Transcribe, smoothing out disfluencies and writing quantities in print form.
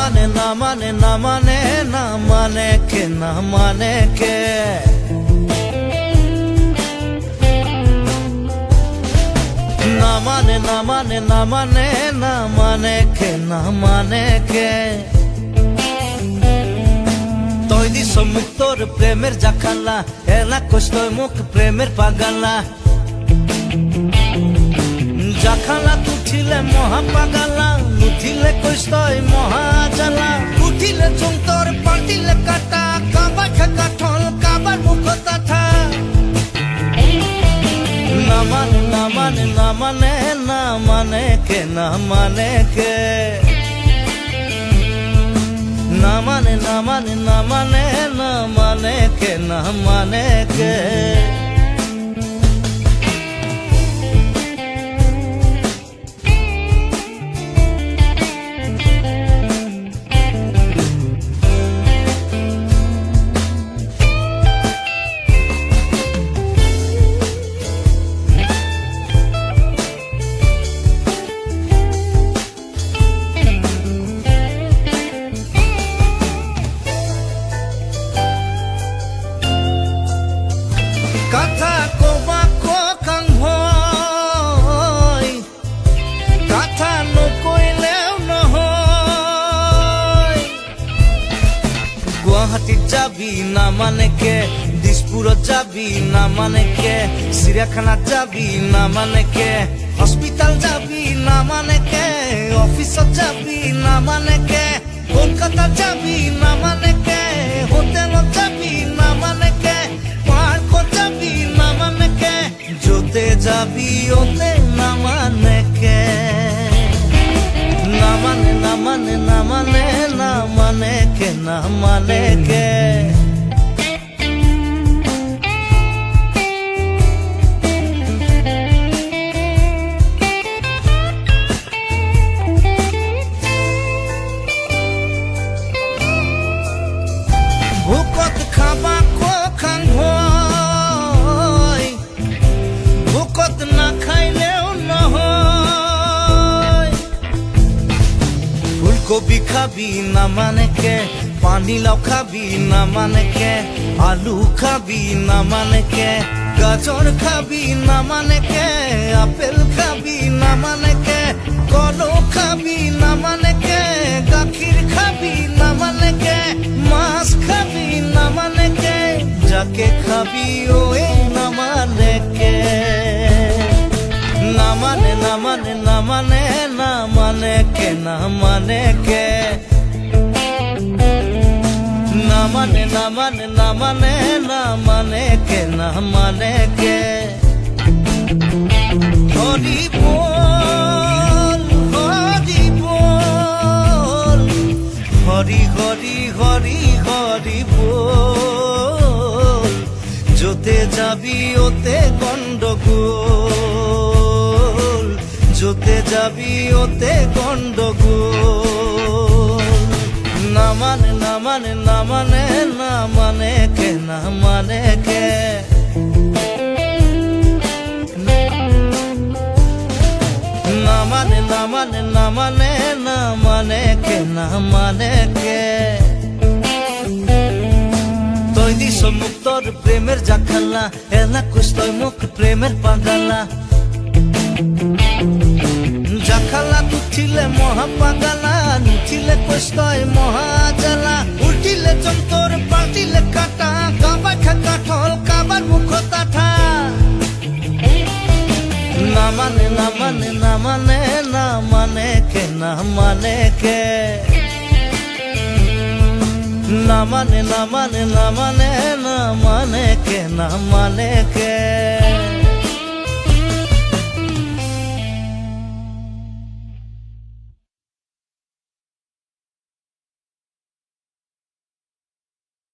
মানে না মানে না মানে না মানে কে না মানে কে না মানে না মানে না মানে না মানে কে না মানে কে তই দিছ মুখ তোর প্রেমের জাখালা এলা কষ্ট মুখ প্রেমের পাগালা জাখালা তুঠিলে মহা পাগালা উঠিলে কষ্টই মহা জ্বালা উঠিলে চুমতর পাল্টিলে কাটা কাবার খাকা ঠল কাবার মুখ তাঠা না মানে না মানে না মানে না মানে কে না মানে কে না মানে না মানে না মানে না মানে কে না মানে কে কথা কবা কাং হয় কথা নকইলেও নহয় গুৱাহাটীত যাবি না মানে কে দিছপুৰত যাবি না মানে কে চিৰিয়াখানাত যাবি না মানে কে হস্পিটাল যাবি না মানে কে অফিসত যাবি না মানে কে কলকাতা যাবি না মানে কে হোটেলত যাবি না মানে কে পার্কত যাবি না মানে কে যতে যাবি ওতে না মানে কে না মানে না মানে না মানে না মানে কে না মানে কে ভুকত খাবা খাং হয় ভুকত না খাইলেও নহয় ফুলকবি খাবি না মানে কে পানীলাও খাবি না মানে কে আলু খাবি না মানে কে গাজর খাবি না মানে কে আপেল খাবি না মানে কে কলো খাবি না মানে কে গাখীর খাবি না মানে কে মাছ খাবি না মানে কে যাকে খাবি ওই না মানে কে না মানে না মানে না মানে না মানে কে না মানে কে না মানে না মানে না মানে না মানে কে না মানে কে হরি বল হরি বল হরি হরি হরি হরি বল যতে যাবি ওতে গন্ডগোল যতে যাবি ওতে গন্ডগোল না মানে না মানে না মানে না মানে কে না মানে কে না মানে না মানে না মানে না মানে কে না মানে কে তই দিছ মুখ তোর প্রেমের জাখালা এলা কষ্টই মুখ প্রেমের পাগালা জাখালা উঠিলে মহা পাগালা উঠিলে কষ্টই মহা জ্বালা উঠিলে চমতর পাল্টিলে কাটা কাবার খাকা ঠল কাবার মুখ তাঠা না মানে না মানে না মানে না মানে কে না মানে কে না মানে না মানে না মানে না মানে কে না মানে কে